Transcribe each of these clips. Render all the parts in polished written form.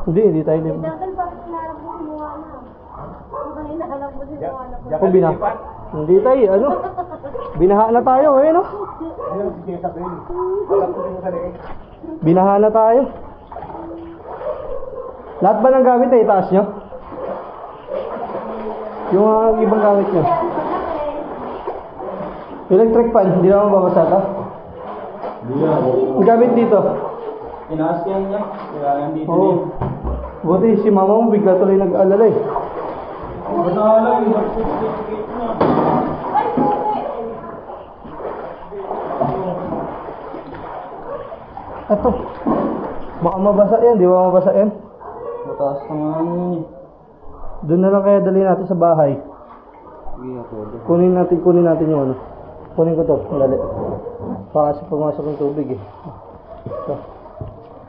Hindi tayo libre. Dahil bakit hinarap mo sinuha na? Kung hinahanap mo sinuha na po. Kung hindi tayo, ano? Binaha na tayo, eh, no? Binaha na tayo. Lahat ba ng gamit ay itaas nyo? Yung ibang gamit nyo? Electric fan, hindi naman babasa ito? Ang gamit dito? Inaas yan niya. Kaya nandito Oo. Buti si mama mo bigla tuloy nag-alala eh. Basta lang, certificate na. Ito. Baka mabasa yan, di ba mabasa yan? Mataas na nga yun. Doon na lang kaya dali natin sa bahay. Sige ako. Kunin natin yung ano. Kunin ko to, dali. Baka kasi pumasok ng tubig eh. Ito.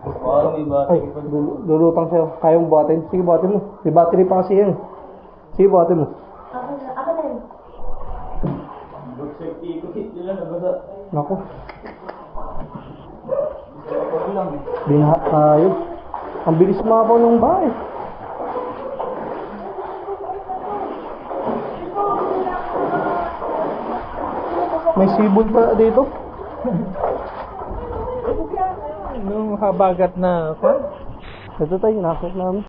Parang may Ay, battery pa. lulutang sa'yo. Kaya mong buhatin? Sige, buhatin mo. May battery pa kasi yan. Sige, buhatin mo. Ako na yun. Good certificate nila nabasa. Naku, Ako lang eh. binaha tayo. Ang bilis mapaw ng bahay. May sibol pa dito. Nung habagat na, Ito tayo, nakakot namin.